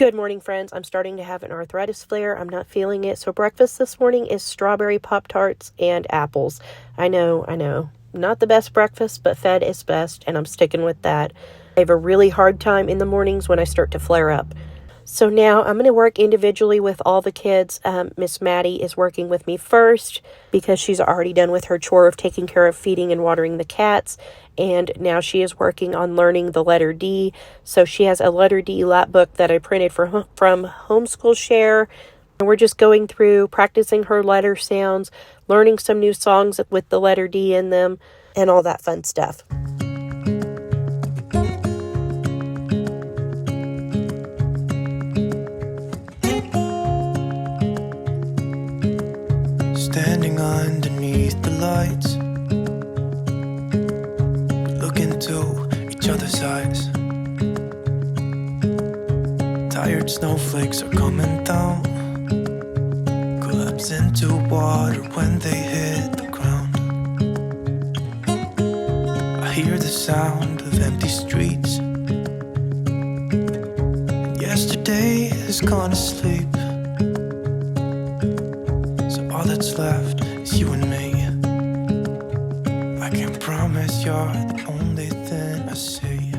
Good morning, friends. I'm starting to have an arthritis flare. I'm not feeling it. So breakfast this morning is strawberry Pop-Tarts and apples. I know. Not the best breakfast, but fed is best, and I'm sticking with that. I have a really hard time in the mornings when I start to flare up. So now I'm going to work individually with all the kids. Miss Maddie is working with me first because she's already done with her chore of taking care of feeding and watering the cats. And now she is working on learning the letter D. So she has a letter D lap book that I printed from Homeschool Share. And we're just going through practicing her letter sounds, learning some new songs with the letter D in them, and all that fun stuff. Standing underneath the lights, look into each other's eyes. Tired snowflakes are coming down, collapse into water when they hit the ground. I hear the sound of empty streets. Yesterday has gone to sleep. All that's left is you and me. I can't promise you're the only thing I see.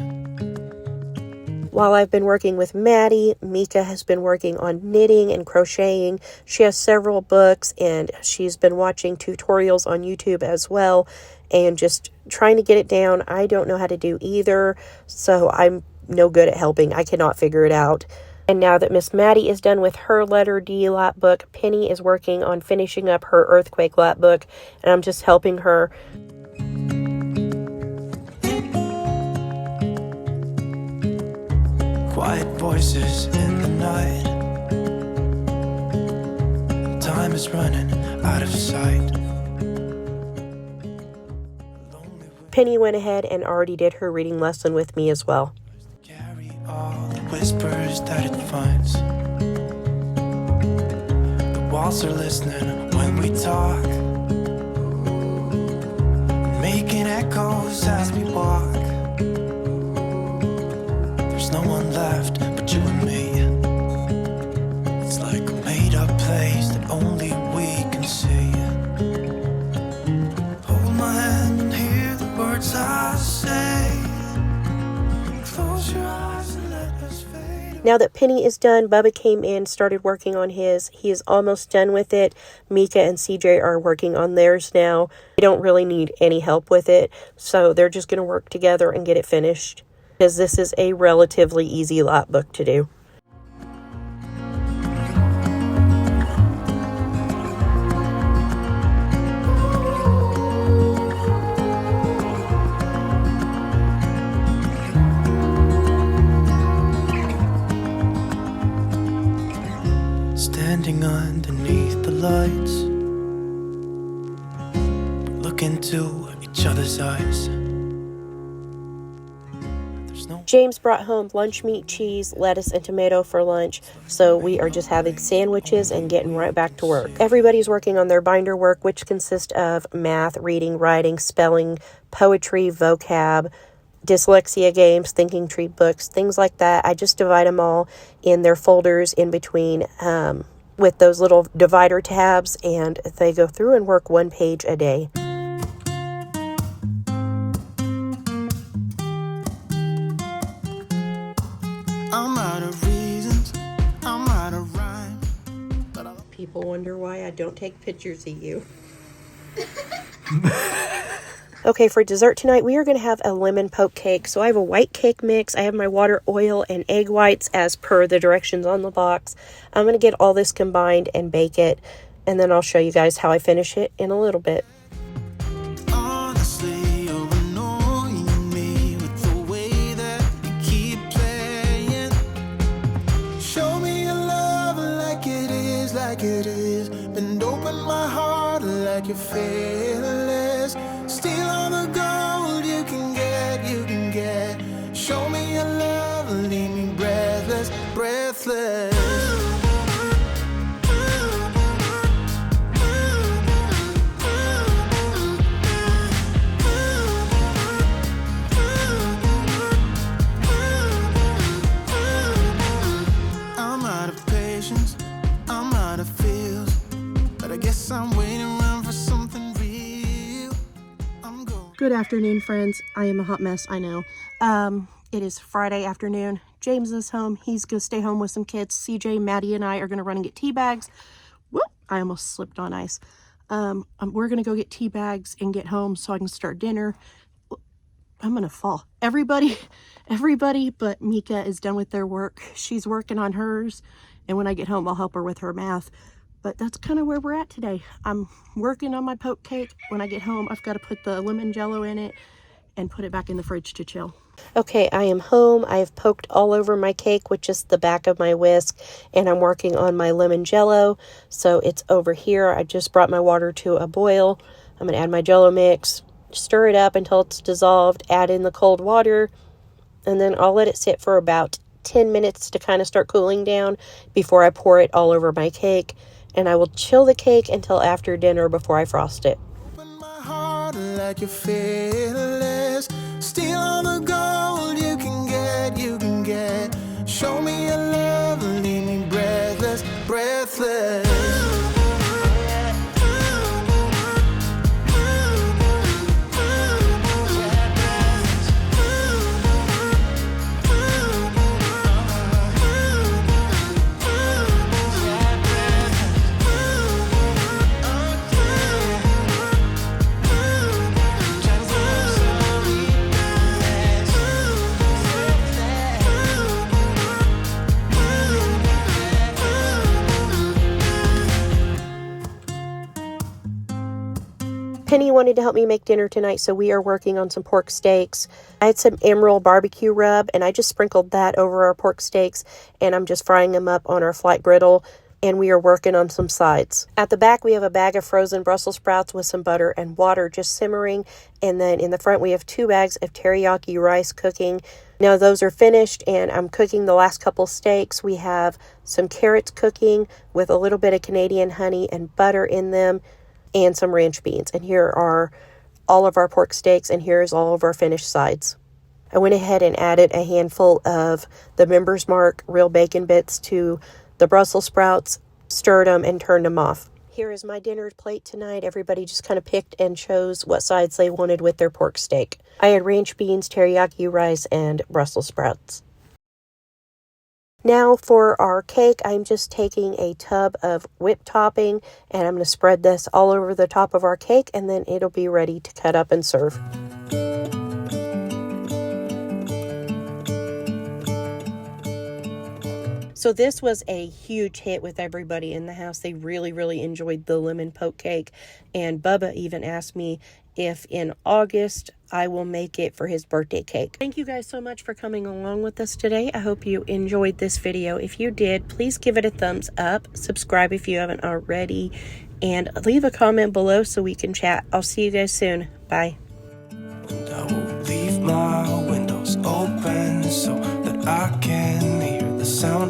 While I've been working with Maddie, Mika has been working on knitting and crocheting. She has several books and she's been watching tutorials on YouTube as well and just trying to get it down. I don't know how to do either, so I'm no good at helping. I cannot figure it out. And now that Miss Maddie is done with her letter D lap book, Penny is working on finishing up her earthquake lap book, and I'm just helping her. Quiet voices in the night. Time is running out of sight. Penny went ahead and already did her reading lesson with me as well. All the whispers that it finds. The walls are listening when we talk, making echoes as we walk. There's no one left but you and me. It's like a made-up place that only we can see. Hold my hand and hear the words I say. Close your eyes. Now that Penny is done, Bubba came in, started working on his. He is almost done with it. Mika and CJ are working on theirs now. They don't really need any help with it, so they're just going to work together and get it finished, because this is a relatively easy lap book to do. Standing underneath the lights, look into each other's eyes. James brought home lunch meat, cheese, lettuce, and tomato for lunch, so we are just having sandwiches and getting right back to work. Everybody's working on their binder work, which consists of math, reading, writing, spelling, poetry, vocab, dyslexia games, thinking tree books, things like that. I just divide them all in their folders in between with those little divider tabs, and they go through and work one page a day. I'm out of reasons, I'm out of rhyme. People wonder why I don't take pictures of you. Okay, for dessert tonight, we are going to have a lemon poke cake. So I have a white cake mix. I have my water, oil, and egg whites as per the directions on the box. I'm going to get all this combined and bake it, and then I'll show you guys how I finish it in a little bit. Honestly, you're annoying me with the way that you keep playing. Show me your love like it is, Bend open my heart like you're fearless. Steal all the gold you can get. Show me your love, leave me breathless. Good afternoon, friends. I am a hot mess, I know. It is Friday afternoon. James is home. He's going to stay home with some kids. CJ, Maddie, and I are going to run and get tea bags. Whoop! I almost slipped on ice. We're going to go get tea bags and get home so I can start dinner. I'm going to fall. Everybody but Mika is done with their work. She's working on hers. And when I get home, I'll help her with her math. But that's kind of where we're at today. I'm working on my poke cake. When I get home, I've got to put the lemon jello in it and put it back in the fridge to chill. Okay, I am home. I have poked all over my cake with just the back of my whisk, and I'm working on my lemon jello. So it's over here. I just brought my water to a boil. I'm going to add my jello mix, stir it up until it's dissolved, add in the cold water, and then I'll let it sit for about 10 minutes to kind of start cooling down before I pour it all over my cake. And I will chill the cake until after dinner before I frost it. Open my heart like you're fearless. Steal all the gold you can get. Show me your love, leave me breathless, breathless. Penny wanted to help me make dinner tonight, so we are working on some pork steaks. I had some Emerald barbecue rub, and I just sprinkled that over our pork steaks, and I'm just frying them up on our flat griddle, and we are working on some sides. At the back, we have a bag of frozen Brussels sprouts with some butter and water just simmering, and then in the front, we have 2 bags of teriyaki rice cooking. Now, those are finished, and I'm cooking the last couple steaks. We have some carrots cooking with a little bit of Canadian honey and butter in them, and some ranch beans. And here are all of our pork steaks, and here's all of our finished sides. I went ahead and added a handful of the Member's Mark real bacon bits to the Brussels sprouts, stirred them, and turned them off. Here is my dinner plate tonight. Everybody just kind of picked and chose what sides they wanted with their pork steak. I had ranch beans, teriyaki rice, and Brussels sprouts. Now for our cake, I'm just taking a tub of whipped topping, and I'm going to spread this all over the top of our cake, and then it'll be ready to cut up and serve. So this was a huge hit with everybody in the house. They really enjoyed the lemon poke cake, and Bubba even asked me if in August I will make it for his birthday cake. Thank you guys so much for coming along with us today. I hope you enjoyed this video. If you did, please give it a thumbs up, subscribe if you haven't already, and leave a comment below so we can chat. I'll see you guys soon. Bye. And I will leave my windows open so that I can hear the sound